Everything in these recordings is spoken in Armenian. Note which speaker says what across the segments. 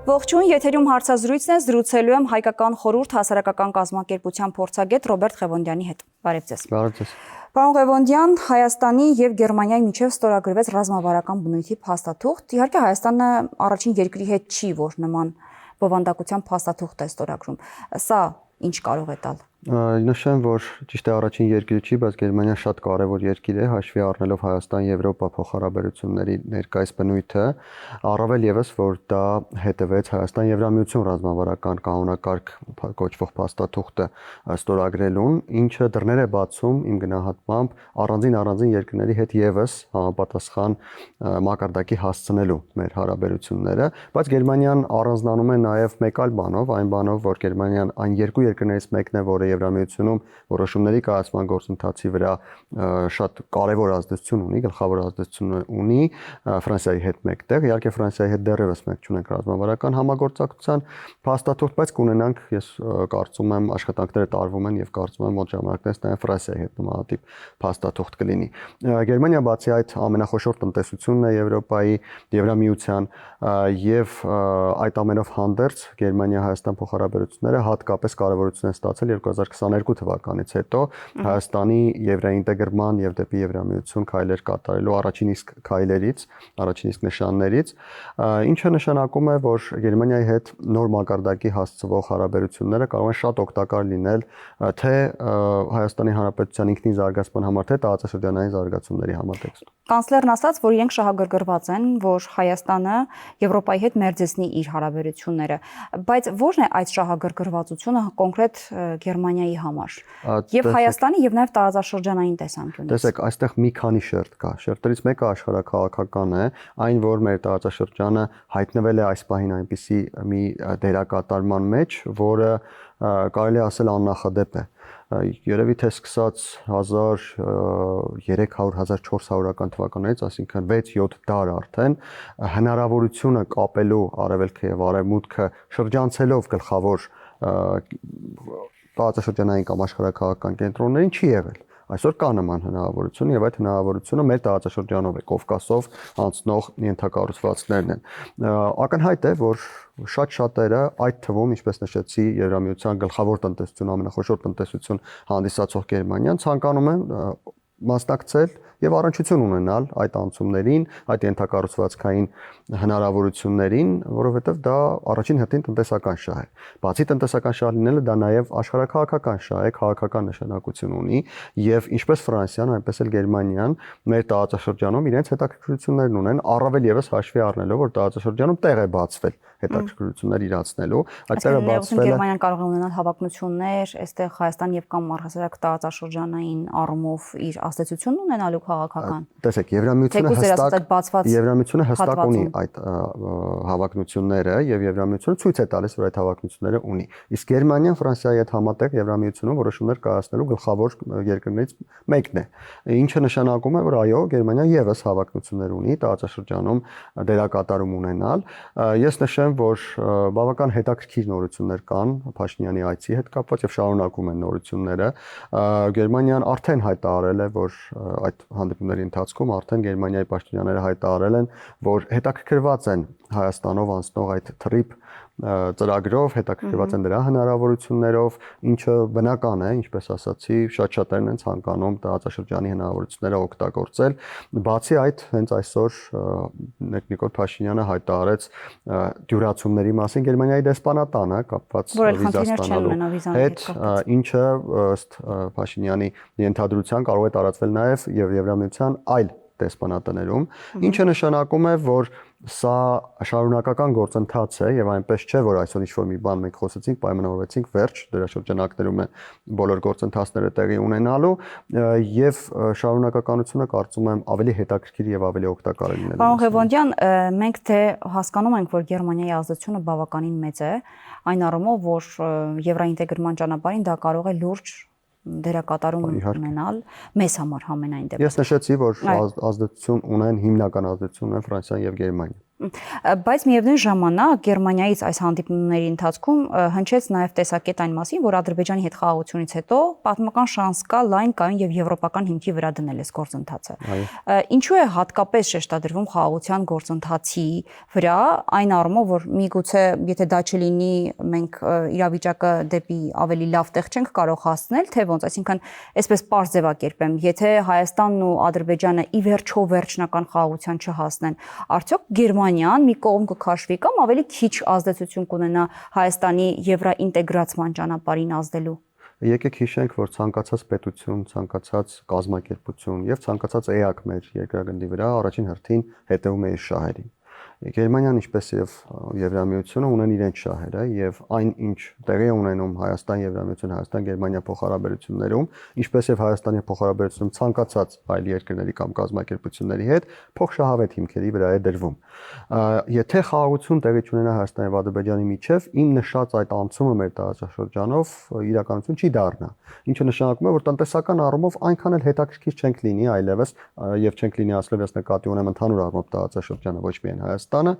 Speaker 1: Ողջույն, եթերում հարցազրույցն է, զրուցելու եմ հայկական խորհուրդ հասարակական կազմակերպության փորձագետ Ռոբերտ Ղևոնդյանի հետ։ Բարև ձեզ։
Speaker 2: Բարև ձեզ։
Speaker 1: Պարոն Ղևոնդյան, Հայաստանի եւ Գերմանիայի միջև ստորագրվեց ռազմավարական բնույթի փաստաթուղթ։ Իհարկե Հայաստանը առաջին երկրի հետ չի, որ նման բովանդակության փաստաթուղթ է ստորագրում։ Սա ինչ կարող է տալ։
Speaker 2: Նշեմ, որ ճիշտ է առաջին երկիրը չի, բայց Գերմանիան շատ կարևոր երկիր է, հաշվի առնելով Հայաստան-Եվրոպա փոխհարաբերությունների ներկայիս բնույթը, առավել եւս, որ դա հետևեց Հայաստան-Եվրամիություն ռազմավարական կանոնակարգ կոչվող փաստաթուղթը ստորագրելուն, ինչը դռներ է բացում իմ գնահատմամբ առանձին երկրների հետ եւս համապատասխան մակարդակի հասցնելու մեր հարաբերությունները, բայց Գերմանիան առանձնանում է նաեւ մեկ այլ բանով, այն բանով, որ Գերմանիան այն երկու երկրներից մեկն է, որը Եվրամիությունում որոշումների կայացման գործընթացի վրա շատ կարևոր ազդեցություն ունի, գլխավոր ազդեցություն ունի Ֆրանսիայի հետ մեկտեղ, իհարկե Ֆրանսիայի հետ դեռևս մենք չունենք ռազմավարական համագործակցության փաստաթուղթ, բայց կունենանք, ես կարծում եմ, աշխատանքները տարվում են եւ կարծում եմ մոտ ժամանակներս նաեւ Ֆրանսիայի հետ նմանատիպ փաստաթուղթ կլինի։ Գերմանիա բացի այդ ամենախոշոր տնտեսությունն է Եվրոպայի, Եվրամիության եւ այդ ամենով հանդերձ Գերմանիա-Հայաստան փոխհարաբերությունները հատկապես կարևորություն են ստացել 2022 թվականից հետո Հայաստանի եվրոինտեգրման եւ դեպի Եվրամիություն քայլեր կատարելու առաջին իսկ քայլերից, առաջին իսկ նշաններից, ինչը նշանակում է, որ Գերմանիայի հետ նոր մակարդակի հասցվող հարաբերությունները կարող են շատ օգտակար լինել թե Հայաստանի Հանրապետության ինքնին զարգացման համար, թե տարածաշրջանային զարգացումների համատեքստում։
Speaker 1: Կանցլերն ասաց, որ իրենք շահագրգռված են, որ Հայաստանը Եվրոպայի հետ մերձեցնի իր հարաբերությունները, բայց ո՞րն է այդ շահագրգռվածությունը կոնկրետ Գերմանիայի համար եւ Հայաստանի եւ նաեւ տարածաշրջանային տեսանկյունից։
Speaker 2: Տեսեք, այստեղ մի քանի շերտ կա։ Շերտերից մեկը աշխարհաքաղաքական է, այն որ մեր տարածաշրջանը հայտնվել է այս պահին այնպիսի մի դերակատարման մեջ, որը կարելի է ասել աննախադեպ է։ Երևի թե սկսած 1300-1400-ական թվականներից, այսինքն 6-7 դար արդեն հնարավորությունը կապելու արևելքը եւ արևմուտքը շրջանցելով գլխավոր տարածաշրջանային կամ աշխարհաքաղաքական կենտրոններին չի եղել։ Այսօր կա նման հնարավորություն եւ այդ հնարավորությունը մեր տարածաշրջանով է, Կովկասով անցնող ենթակառուցվածքներն են։ Ակնհայտ է, որ շատ-շատերը այդ թվում, ինչպես նշեցի, Եվրամիության գլխավոր տնտեսություն, ամենախոշոր տնտեսություն հանդիսացող Գերմանիան ցանկանում են մասնակցել եւ առնչություն ունենալ այդ անցումներին, այդ ենթակառուցվածքային հնարավորություններին, որովհետեւ դա առաջին հերթին տնտեսական շահ է։ Բացի տնտեսական շահ լինելը, դա նաեւ աշխարհաքաղաքական շահ է, քաղաքական նշանակություն ունի եւ ինչպես Ֆրանսիան, այնպես էլ Գերմանիան մեր տարածաշրջանում իրենց հետաքրքրություններն ունեն, առավել եւս հաշվի առնելով, որ տարածաշրջանում տեղ է բացվել հետաքրքրություններ իրացնելու, այդ տեղը բացվել է։
Speaker 1: Գերմանիան կարող է ունենալ հավակնություններ, այստեղ Հայաստան եւ կամ առհասարակ տարածաշրջանային առումով իր ազդեցությունն ունենալու քաղաքական։
Speaker 2: Տեսեք, Եվրամիությունը հստակ ունի այդ հավակնությունները եւ Եվրամիությունը ցույց է տալիս, որ այդ հավակնությունները ունի։ Իսկ Գերմանիան Ֆրանսիայի հետ համատեղ Եվրամիությունում որոշումներ կայացնելու գլխավոր երկրներից մեկն է։ Ինչը նշանակում է, որ այո, Գերմանիան եւս հավակնություններ ունի տարածաշրջանում դերակատարում ունենալ։ Ես նշեմ, որ բավական հետաքրքիր նորություններ կան Փաշինյանի այցի հետ կապված եւ շարունակում են նորությունները։ Գերմանիան արդեն հայտարարել է, որ այդ հանդիպումների ընթացքում արդեն Գերմանիայի պաշտոնյաները հայտարարել են, որ հետաքրքրված են Հայաստանով անցնող այդ TRIP ծրագրով, հետաքրքրված են դրա հնարավորություններով, ինչը բնական է, ինչպես ասացի, շատ-շատերն են ցանկանում տարածաշրջանի հնարավորությունները օգտագործել։ Բացի այդ, հենց այսօր Նիկոլ Փաշինյանը հայտարարեց դյուրացումների մասին Գերմանիայի դեսպանատանը կապված վիզա ստանալու հետ, ինչը ըստ Փաշինյանի ենթադրության կարող է տարածվել նաև եւ Եվրամիության այլ դեսպանատներում, ինչը նշանակում է, որ սա շարունակական գործընթաց է եւ այնպես չէ, որ այսօր ինչ-որ մի բան մենք խոսեցինք, պայմանավորվեցինք, վերջ, դրա շրջանակներում է բոլոր գործընթացները տեղի ունենալու եւ շարունակականությունը կարծում եմ ավելի հետաքրքիր եւ ավելի օգտակար է լինելու։
Speaker 1: Պարոն Ղևոնդյան, մենք թե հասկանում ենք, որ Գերմանիայի ազդեցությունը բավականին մեծ է, այն առումով, որ եվրոինտեգրման ճանապարհին դա կարող է լուրջ դերակատարում ունենալ մեզ համար համենայն դեպս։
Speaker 2: Ես նշեցի, որ ազդեցություն ունեն, հիմնական ազդեցություն ունեն Ֆրանսիան եւ Գերմանիան։
Speaker 1: Բայց միևնույն ժամանակ Գերմանիայից այս հանդիպումների ընթացքում հնչեց նաև տեսակետ այն մասին, որ Ադրբեջանի հետ խաղաղությունից հետո պատմական շանս կա լայն կայուն եւ եվրոպական հիմքի վրա դնել այս գործընթացը։ Ինչու է հատկապես շեշտադրվում խաղաղության գործընթացի վրա, այն առումով, որ միգուցե եթե դա չլինի, մենք իրավիճակը դեպի ավելի լավ տեղ չենք կարող հասնել, թե ոնց, այսինքն այսպես պարզ ձևակերպեմ, եթե Հայաստանն ու Ադրբեջանը ի վերջո վերջնական խաղաղության չհասնեն, արդյոք Գերմանիան մի կողմ կքաշվի կամ ավելի քիչ ազդեցություն կունենա Հայաստանի եվրոինտեգրացման ճանապարհին ազդելու։
Speaker 2: Եկեք հիշենք, որ ցանկացած պետություն, ցանկացած կազմակերպություն եւ ցանկացած էակ մեր երկրագնդի վրա առաջին հերթին հետևում է իր շահերին։ Գերմանիան ինչպես եւ Եվրամիությունը ունեն իրենց շահերը եւ այն ինչ տեղի է ունենում Հայաստան-Եվրամիություն, Հայաստան-Գերմանիա փոխհարաբերություններում, ինչպես եւ Հայաստանի փոխհարաբերությունում ցանկացած այլ երկրների կամ կազմակերպությունների հետ փոխշահավետ հիմքերի վրա է դրվում։ Եթե խաղաղություն տեղի ունենա Հայաստանի եւ Ադրբեջանի միջեւ, իմ նշած այդ անցումը մեր տարածաշրջանով իրականություն չի դառնա, ինչը նշանակում է, որ տնտեսական առումով այնքան էլ հետաքրքիր չենք լինի այլևս եւ չենք լինի ասլեւս նկատի ունեմ ընդհանուր առումով տարածաշրջանը, ոչ միայն Հայաստանը,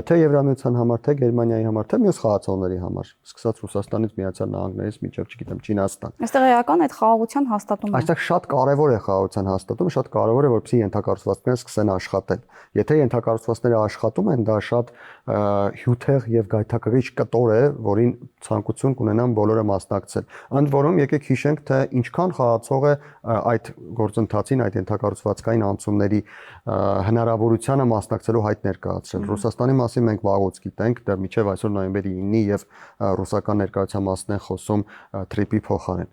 Speaker 2: թե Եվրամիության համար, թե Գերմանիայի համար, թե մյուս խաղացողների համար, սկսած Ռուսաստանից, Միացյալ Նահանգներից մինչև, չգիտեմ, Չինաստան։
Speaker 1: Այստեղ էական այդ խաղաղության հաստատումն է։
Speaker 2: Այստեղ շատ կարևոր է խաղաղության հաստատումը, շատ կարևոր է, որպեսզի ենթակառուցվածքները սկսեն աշխատել։ Եթե ենթակառուցվածքները աշխատում են, դա շատ հյութեղ եւ գայթակղիչ կտոր է, որին ցանկություն կունենան բոլորը մասնակցել։ Ընդ որում, եկեք հիշենք, թե ինչքան խաղացող է այդ գործընթացին, այդ ենթակառուցվածքային անցումների հնարավորությանը մասնակցելու հայտ ներկայացրել։ Ռուսաստանի մասին մենք վաղուց գիտենք, դեռ մինչև այսօր նոյեմբերի 9-ի եւ ռուսական ներկայության մասին են խոսում թրիպի փոխարեն։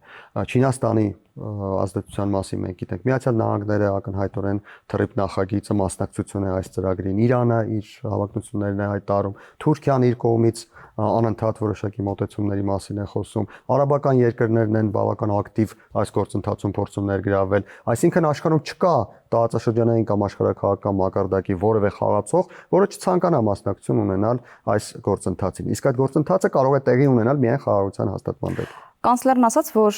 Speaker 2: Չինաստանի ազդեցության մասին մենք գիտենք։ Միացյալ Նահանգները ակնհայտորեն թրիպ նախագիծը մասնակցություն է այս ծրագրին։ Իրանը իր հավակնություններն է հայտարարում։ Թուրքիան իր կողմից անընդհատ որոշակի մոտեցումների մասին է խոսում։ Արաբական երկրներն են բավական ակտիվ այս գործընթացում փորձում ներգրավել։ Այսինքն աշխարհում չկա տարածաշրջանային կամ աշխարհաքաղաքական մակարդակի որևէ խաղացող, որը չցանկանա մասնակցություն ունենալ այս գործընթացին։ Իսկ այդ գործընթացը կարող է տեղի ունենալ միայն խաղաղության հաստատման դեպքում։
Speaker 1: Կանցլերն ասաց, որ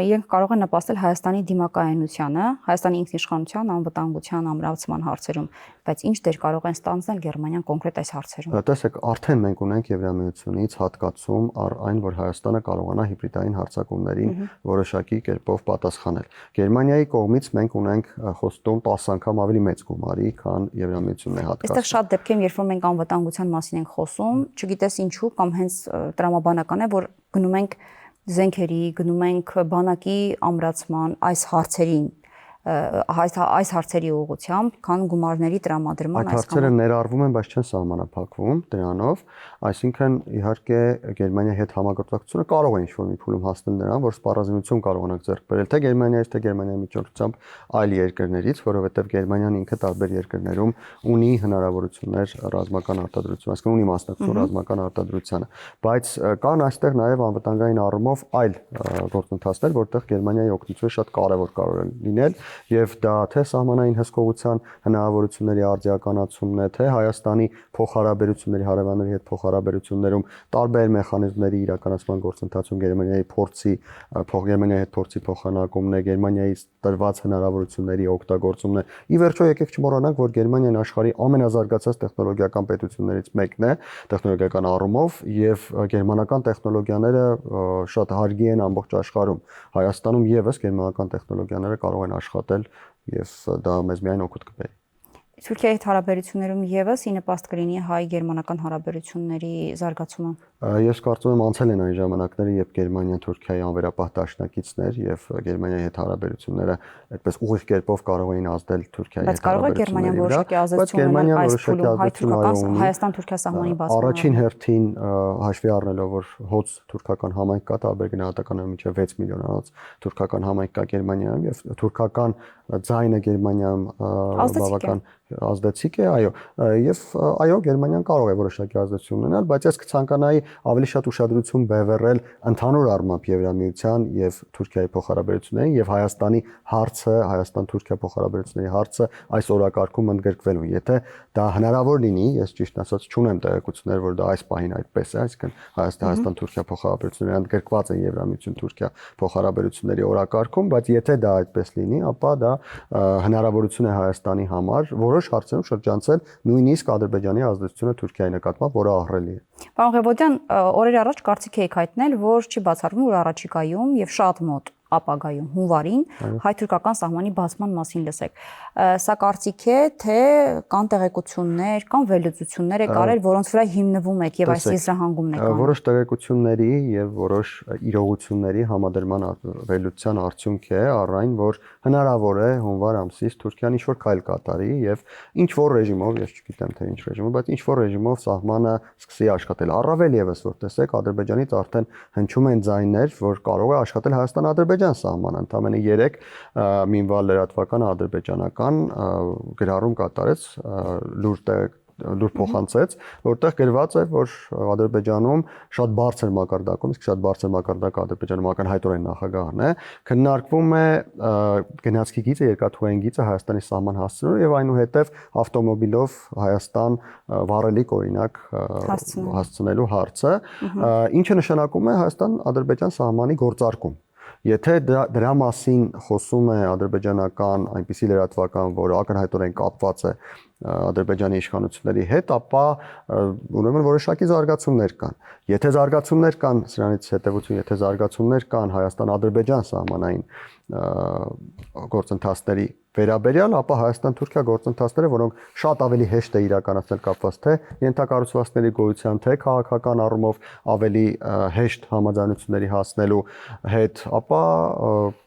Speaker 1: իրենք կարող են նպաստել Հայաստանի դիմակայունությանը, Հայաստանի ինքնիշխանության, անվտանգության, ամրացման հարցերում, բայց ինչ դեր կարող են ստանձնել Գերմանիան կոնկրետ այս հարցերում։
Speaker 2: Տեսեք, արդեն մենք ունենք Եվրամիությունից հատկացում առ այն, որ Հայաստանը կարողանա հիբրիդային հարձակումներին որոշակի կերպով պատասխանել։ Գերմանիայի կողմից մենք ունենք խոստում 10 անգամ ավելի մեծ գումարի, քան Եվրամիությունն է հատկացնում։
Speaker 1: Այստեղ շատ դեպքերում, երբ որ մենք անվտանգության մասին ենք խոսում, չգիտես ինչու կամ հենց տրամաբանական է, որ գնում ենք զենքերի, գնում ենք բանակի ամրացման այս հարցերին, այս հարցերի ուղղությամբ, քան գումարների տրամադրման
Speaker 2: այս հարցերը ներառվում են, բայց չեն սահմանափակվում դրանով, այսինքն իհարկե Գերմանիայի հետ համագործակցությունը կարող է ինչ-որ մի փուլում հասնել նրան, որ սպառազինություն կարողանանք ձեռք բերել թե Գերմանիայից, թե Գերմանիայի միջոցությամբ այլ երկրներից, որովհետև Գերմանիան ինքը տարբեր երկրներում ունի հնարավորություններ ռազմական արտադրություն, այսինքն ունի մասնակցություն ռազմական արտադրությանը, բայց կան այստեղ նաև անվտանգային առումով այլ գործընթացներ, որտեղ Գերմանիայի օգնությունը շատ կարևոր կարող է լինել եւ դա թե սահմանային հսկողության հնարավորությունների արձիականացումն է, թե Հայաստանի փոխհարաբերությունների հարևանների հետ փոխհարաբերություններում տարբեր մեխանիզմների իրականացման գործընթացում Գերմանիայի հետ փորձի փոխանակումն է, Գերմանիայից տրված հնարավորությունների օգտագործումն է։ Ի վերջո եկեք չմոռանանք, որ Գերմանիան աշխարհի ամենազարգացած տեխնոլոգիական պետություններից մեկն է, տեխնոլոգիական առումով, եւ գերմանական տեխնոլոգիաները շատ հարգի են ամբողջ աշխարհում։ Հայաստանում եւս գերմանական տեխնոլոգիաները կարող են աշխատել եւ դա մեզ միայն օգուտ կբերի։
Speaker 1: Թուրքիայի հետ հարաբերություններում եւս ի նպաստ կլինի հայ-գերմանական հարաբերությունների զարգացումը։
Speaker 2: Ես կարծում եմ անցել են այն ժամանակները, երբ Գերմանիան Թուրքիայի անվերապահ դաշնակիցն էր եւ Գերմանիայի հետ հարաբերությունները այդպես ուղիղ կերպով կարող էին ազդել Թուրքիայի հետ
Speaker 1: հարաբերությունների վրա։ Հայաստան-Թուրքիա սահմանի բացումը։
Speaker 2: Առաջին հերթին հաշվի առնելով, որ հոց թուրքական համայնք կա, տարբեր գնահատականներով մինչև 6 միլիոնանոց թուրքական համայնք կա Գերմանիայում եւ թուրքական ձայնը Գերմանիայում բավական ազդեցիկ է, այո, եւ այո, Գերմանիան կարող է որոշակի ազդեցություն ունենալ, բայց ես կցանկանայի ավելի շատ ուշադրություն բևեռել ընդհանուր առմամբ Եվրամիության եւ Թուրքիայի փոխհարաբերություններին եւ Հայաստանի հարցը, Հայաստան-Թուրքիա փոխհարաբերությունների հարցը այս օրակարգում ընդգրկվելու։ Եթե դա հնարավոր լինի, ես ճիշտ ասած չունեմ տեղեկություններ, որ դա այս պահին այդպես է, այսինքն Հայաստան-Թուրքիա փոխհարաբերությունները ընդգրկված են Եվրամիություն-Թուրքիա փոխհարաբերությունների օրակարգում, բայց եթե դա այդպես լինի, ապա դա հնարավորություն է Հայաստանի համար որոշ որոշ հարցերում շրջանցել նույնիսկ Ադրբեջանի ազդեցությունը Թուրքիայի նկատմամբ, որը ահռելի է։
Speaker 1: Պարոն Ղևոնդյան, օրեր առաջ կարծիք եք հայտնել, որ չի բացառվում, որ առաջիկայում եւ շատ մոտ ապագայում հունվարին հայ-թուրքական սահմանի բացման մասին լսեք։ Սա կարծիք է, թե կան տեղեկություններ, կան վերլուծություններ եք արել, որոնց վրա հիմնվում եք եւ այս եզրահանգումն եք անում։
Speaker 2: Որոշ տեղեկությունների եւ որոշ իրողությունների համադրման վերլուծության արդյունք է առայն, որ հնարավոր է հունվար ամսից Թուրքիան ինչ-որ քայլ կատարի եւ ինչ-որ ռեժիմով, ես չգիտեմ թե ինչ ռեժիմով, բայց ինչ-որ ռեժիմով սահմանը սկսի աշխատել։ Առավել եւս, որ տեսեք, Ադրբեջանից արդեն հնչում են ձայներ, որ կարող է աշխատել Հայաստան-Ադրբեջան սահմանը, ընդամենը 3 մինվալ լրատվական ադրբեջանական գրառում կատարեց, լուր փոխանցեց, որտեղ գրված է, որ Ադրբեջանում շատ բարձր մակարդակում, իսկ շատ բարձր մակարդակը Ադրբեջանում ակնհայտորեն նախագահն է, քննարկվում է գնացքի գիծը, երկաթուղային գիծը Հայաստանի սահման հասցնելու եւ այնուհետեւ ավտոմոբիլով Հայաստան վառելիք օրինակ հասցնելու հարցը, ինչը նշանակում է Հայաստան-Ադրբեջան սահմանի գործարկում։ Եթե դրա մասին խոսում է ադրբեջանական այնպիսի լրատվական, որը ակնհայտորեն կապված է Ադրբեջանի իշխանությունների հետ, ապա ուրեմն որոշակի զարգացումներ կան։ Եթե զարգացումներ կան, սրանից հետևություն, եթե զարգացումներ կան Հայաստան-Ադրբեջան սահմանային գործընթացների վերաբերյալ, ապա Հայաստան-Թուրքիա գործընթացները, որոնք շատ ավելի հեշտ է իրականացնել կապված թե ենթակառուցվածքների գոյության, թե քաղաքական առումով ավելի հեշտ համաձայնությունների հասնելու հետ, ապա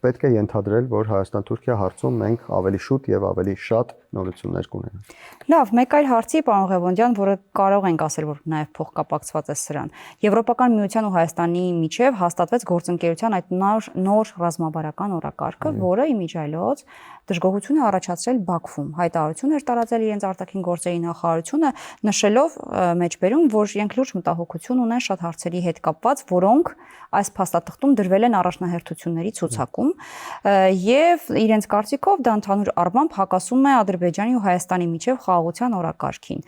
Speaker 2: պետք է ենթադրել, որ Հայաստան-Թուրքիա հարցում մենք ավելի շուտ եւ ավելի շատ նորություններ կունենանք։
Speaker 1: Լավ, մեկ այլ հարցի, պարոն Ղևոնդյան, որը կարող ենք ասել, որ նաև փոխկապակցված է սրան։ Եվրոպական միության ու Հայաստանի միջև հաստատվեց գործընկերության այդ նոր ռազմավարական օրակարգը, որը իմիջիայլոց դժգոհություն է առաջացրել Բաքվում։ Հայտարարություն էր տարածել իրենց արտաքին գործերի նախարարությունը, նշելով մեջբերում, որ իրենք լուրջ մտահոգություն ունեն շատ հարցերի հետ կապված, որոնք այս փաստաթղթում դրվել են առաջնահերթությունների ցուցակում, եւ իրենց կարծիքով դա ընդհանուր առմամբ հակասում է Ադրբեջանի ու Հայաստանի միջև խաղաղության օրակարգին։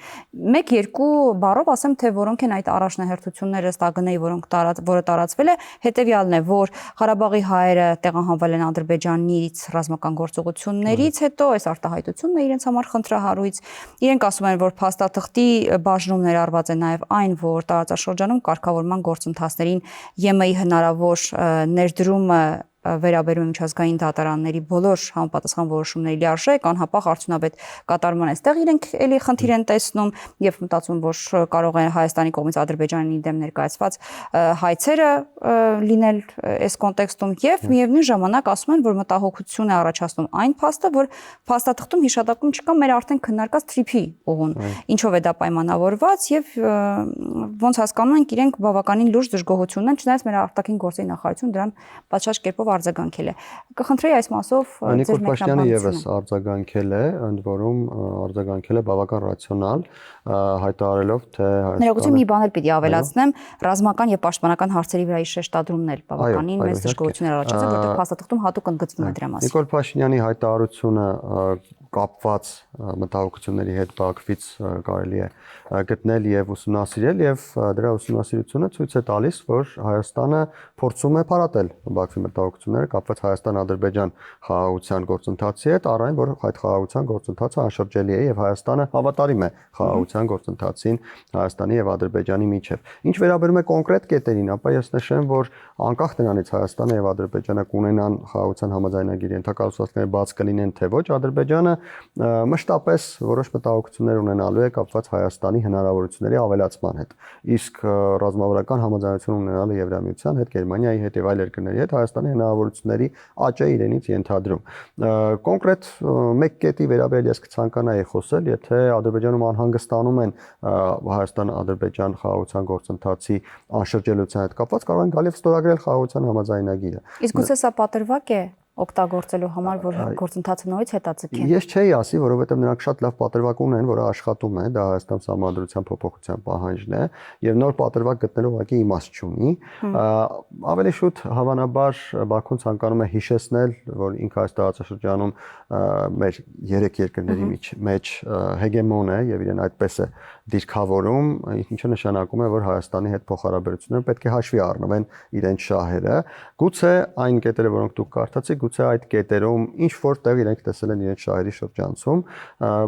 Speaker 1: 1-2 բառով ասեմ, թե որոնք են այդ առաջնահերթությունները ստագնեի, որը տարածվել է, հետեւյալն է, որ Ղարաբաղի հայերը տեղահանվել են Ադրբեջանից ռազմական գործողություններից հետո, այս արտահայտությունն է իրենց համար խնդրահարույց։ Իրենք ասում են, որ փաստաթղթի բաժնում ներառված է նաև այն, որ տարածաշրջանում կարգավորման գործընթացներին ԵՄ-ի հնարավոր ներդրումը վերաբերում միջազգային դատարանների բոլոր համապատասխան որոշումների լիարժեք, անհապաղ արդյունավետ կատարման այստեղ իրենք էլի խնդիր են տեսնում եւ մտածում, որ կարող է Հայաստանի կողմից Ադրբեջանի դեմ ներկայացված հայցերը լինել այս կոնտեքստում եւ միևնույն ժամանակ ասում են, որ մտահոգություն է առաջացնում այն փաստը, որ փաստաթղթում հիշատակում չկա մեր արդեն քննարկած TRIP-ի ուղուն, ինչով է դա պայմանավորված եւ ոնց հասկանում ենք իրենք բավականին լուրջ դժգոհություն ունեն, չնայած մեր արտաքին գործերի նախարարությունը դրան պատշաճ կերպով արձագանքել է։ Կխնդրեի այս մասով ձեր
Speaker 2: մեկնաբանությունը եւս արձագանքել է, ընդ որում արձագանքել է բավական ռացիոնալ, հայտարարելով, թե
Speaker 1: Ներողություն, մի բան էլ պիտի ավելացնեմ, ռազմական եւ պաշտպանական հարցերի վրա շեշտադրումն էլ բավականին մեծ դժգոհություններ առաջացել, որտեղ փաստաթղթում հատուկ ընդգծվում է դրա մասին։
Speaker 2: Նիկոլ Փաշինյանի հայտարարությունը կապված մտահոգությունների հետ Բաքվից կարելի է գտնել եւ ուսումնասիրել եւ դրա ուսումնասիրությունը ցույց է տալիս, որ Հայաստանը փորձում է փարատել Բաքվի մտահոգությունները կապված Հայաստան-Ադրբեջան խաղաղության գործընթացի հետ, առայն որ այդ խաղաղության գործընթացը անշրջելի է եւ Հայաստանը հավատարիմ է խաղաղության գործընթացին Հայաստանի եւ Ադրբեջանի միջեւ։ Ինչ վերաբերում է կոնկրետ կետերին, ապա ես նշեմ, որ անկախ նրանից Հայաստանը եւ Ադրբեջանը կունենան խաղաղության համաձայնագիր ենթակառուցվածքները բաց կլինեն թե ոչ, Ադրբեջանը մշտապես որոշ մտահոգություններ ունենալու է կապված Հայաստանի հնարավորությունների ավելացման հետ։ Իսկ ռազմավարական համաձայնություն ունենալը Եվրամիության հետ, Գերմանիայի հետ եւ այլ երկրների հետ Հայաստանի հնարավորությունների աճ է իրենից ենթադրում։ Կոնկրետ մեկ կետի վերաբերյալ ես կցանկանայի խոսել, եթե Ադրբեջանում անհանգստանում են Հայաստան-Ադրբեջան խաղաղության գործընթացի անշրջելիության հետ կապված, կարող են գալ եւ ստորագրել խաղաղության համաձայնագիրը։
Speaker 1: Իսկ գուցե սա պատրվակ է օգտագործելու համար, որ գործընթացը նորից հետաձգեն։
Speaker 2: Ես չէի ասի, որովհետև նրանք շատ լավ պատրվակ ունեն, որը աշխատում է, դա Հայաստան Սահմանադրության փոփոխության պահանջն է, եւ նոր պատրվակ գտնելու ուղղակի իմաստ չունի։ Ավելի շուտ հավանաբար Բաքուն ցանկանում է հիշեցնել, որ ինքը այս տարածաշրջանում մեր 3 երկրների մեջ հեգեմոն է եւ իրեն այդպես է դիրքավորում, ինչը նշանակում է, որ Հայաստանի հետ փոխհարաբերությունները պետք է հաշվի առնվեն իրենց շահերը։ Գուցե այն կետերը, որոնք դուք կարդացիք, գուցե այդ կետերում ինչ որտեղ իրենք տեսել են իրենց շահերի շրջանցում,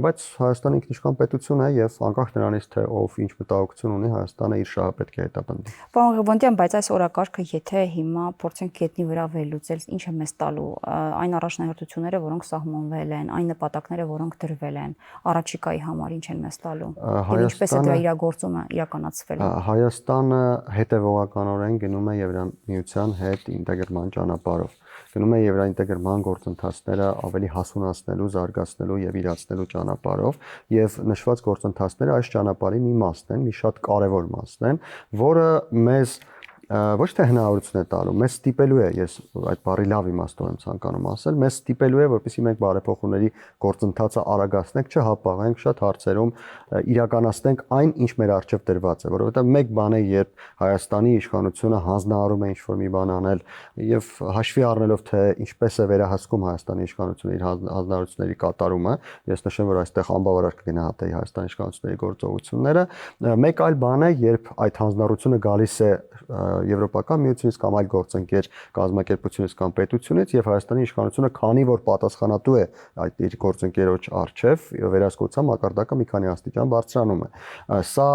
Speaker 2: բայց Հայաստանը ինքնիշխան պետություն է եւ անկախ նրանից թե ով ինչ մտահոգություն ունի, Հայաստանը իր շահը պետք է հետապնդի։
Speaker 1: Պարոն Ղևոնդյան, բայց այս օրակարգը եթե հիմա փորձենք գետնի վրա վերլուծել, ինչ է մեզ տալու այն առաջնահերթությունները, որոնք սահմանվել են, այն նպատակները, որոնք դրվել են, առաջիկայի համար ինչ են մեզ տալու։ Եվ ինչպես է դրա իրագործումը իրականացվել։
Speaker 2: Հայաստանը հետևողականորեն գնում է Եվրամիության հետ ինտեգրման ճանապարհով։ Գնում է եվրոինտեգրման գործընթացները ավելի հասունացնելու, զարգացնելու եւ իրացնելու ճանապարհով եւ նշված գործընթացները այս ճանապարհի մի մասն են, մի շատ կարեւոր մասն են, որը մեզ ոչ թե հնարավորություն է տալու, մեզ ստիպելու է, ես այդ բառի լավ իմաստով եմ ցանկանում ասել, մեզ ստիպելու է, որպեսզի մենք բարեփոխումների գործընթացը արագացնենք, չհապաղենք, շատ հարցերում իրականացնենք այն, ինչ մեր առջև դրված է, որովհետեւ մեկ բան է, երբ Հայաստանի իշխանությունը հանձնարարում է ինչ-որ մի բան անել եւ հաշվի առնելով թե ինչպես է վերահսկում Հայաստանի իշխանությունը իր հանձնարարությունների կատարումը, ես նշեմ, որ այստեղ անբավարար կգնահատեի Հայաստանի իշխանությունների գործողությունները, մեկ այլ բան է, երբ այդ հանձնարարությունը գալիս է Եվրոպական միությունից կամ այլ գործընկեր կազմակերպությունից կամ պետությունից եւ Հայաստանի իշխանությունը քանի որ պատասխանատու է այդ իր գործընկերոջ առջև վերահսկողության մակարդակը մի քանի աստիճան բարձրանում է։ Սա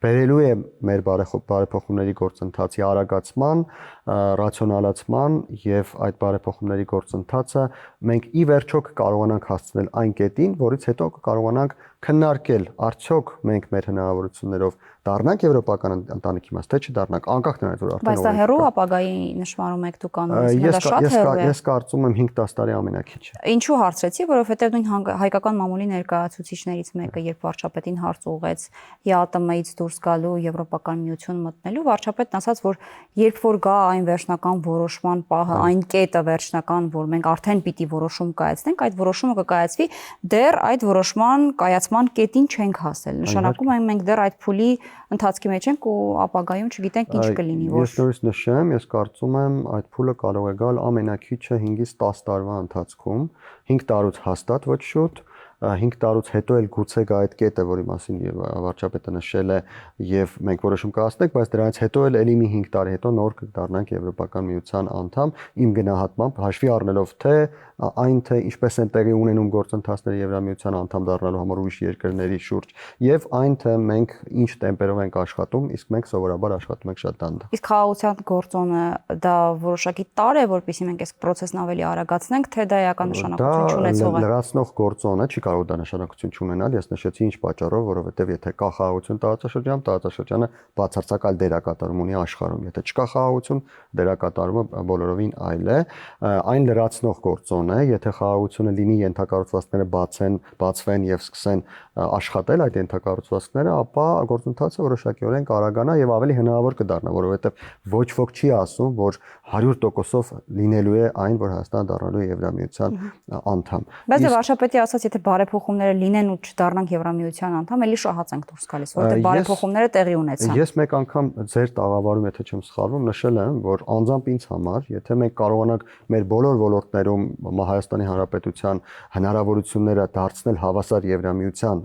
Speaker 2: բերելու է մեր բարեփոխումների գործընթացի արագացման, ռացիոնալացման եւ այդ բարեփոխումների գործընթացը մենք ի վերջո կարողանանք հասցնել այն կետին, որից հետո կարողանանք քննարկել արդյոք մենք մեր հնարավորություններով դառնանք եվրոպական ընտանիքի մաս, թե չդառնանք, անկախ նրանից որ արդեն
Speaker 1: բայց դա հեռու ապագայի նշмарում եք դուք անում, դա շատ հեռու է։
Speaker 2: Ես կարծում եմ 5-10 տարի ամենակիչը։
Speaker 1: Ինչու հարցրեցի, որովհետև նույն հայկական մամուլի ներկայացուցիչներից մեկը, երբ վարչապետին հարց ուղղեց ԵԱՏՄ-ից դուրս գալու Եվրոպական միություն մտնելու, վարչապետն ասաց, որ երբ որ գա այն վերջնական որոշման պահը, այն կետը վերջնական, որ մենք արդեն պիտի որոշում կայացնենք, այդ որոշումը կկայացվի, դեռ այդ որոշման կայացման կետին չենք հասել։ Նշանակում է մենք դեռ այդ փուլի ընթացքի մեջ ենք ու ապագայում չգիտենք ինչ կլինի, որ։
Speaker 2: Ես նորից նշեմ, ես կարծում եմ այդ փուլը կարող է գալ ամենակիչը 5-ից 10 տարվա ընթացքում, 5 տարուց հաստատ ոչ շուտ, 5 տարուց հետո էլ գուցե գա այդ կետը, որի մասին վարչապետը նշել է եւ մենք որոշում կայացնենք, բայց դրանից հետո էլ ելի մի 5 տարի հետո նոր կդառնանք Եվրոպական միության անդամ, իմ գնահատմամբ հաշվի առնելով թե այն թե ինչպես են տեղի ունենում գործընթացները Եվրամիության անդամ դառնալու համար ուրիշ երկրների շուրջ եւ այն թե մենք ինչ տեմպերով ենք աշխատում, իսկ մենք սովորաբար աշխատում ենք շատ դանդաղ։
Speaker 1: Իսկ խաղաղության գործոնը դա որոշակի տար է, որպեսզի մենք այս process-ն ավելի արագացնենք, թե դա էական նշանակություն չունեցող է։
Speaker 2: Դա լրացնող գործոն է, չի կարող դա նշանակություն չունենալ, ես նշեցի ինչ պատճառով, որովհետեւ եթե կա խաղաղություն տարածաշրջանը բացարձակալ դերակատարում ունի աշխարհում, եթե չկա խաղաղություն, դերակատարումը բոլորովին այլ է, այն լրացնող գործոն է, եթե խաղաղությունը լինի, ենթակառուցվածքները բացվեն եւ սկսեն աշխատել այդ ենթակառուցվածքները, ապա գործընթացը որոշակիորեն կարագանա եւ ավելի հնարավոր կդառնա, որովհետեւ ոչ ոք չի ասում, որ 100%-ով լինելու է այն, որ Հայաստանը դառնալու է Եվրամիության անդամ։
Speaker 1: Բայց վարչապետի ասած, եթե բարեփոխումները լինեն ու չդառնանք Եվրամիության անդամ, էլի շահած ենք դուրս գալիս, որովհետեւ բարեփոխումները տեղի ունեցան։
Speaker 2: Ես մեկ անգամ ձեր տաղավարում, եթե չեմ սխալվում, նշել եմ, որ անձամբ ինձ համար, եթե մենք կարողանանք մեր բոլոր ոլորտներում Հայաստանի Հանրապետության հնարավորությունները դարձնել հավասար Եվրամիության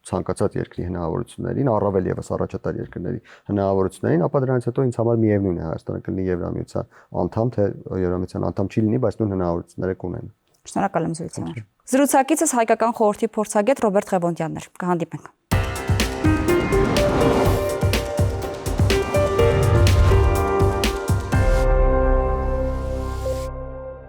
Speaker 2: ցանկացած երկրի հնարավորություններին, առավել եւս առաջատար երկրների հնարավորություններին, ապա դրանից հետո ինձ համար միևնույն է Հայաստանը կլինի Եվրամիության անդամ, թե Եվրամիության անդամ չի լինի, բայց նույն հնարավորությունները կունենա։
Speaker 1: Շնորհակալ եմ զրույցի համար։ Զրուցակիցս հայկական խորհրդի փորձագետ Ռոբերտ Ղևոնդյանն էր։ Կհանդիպենք։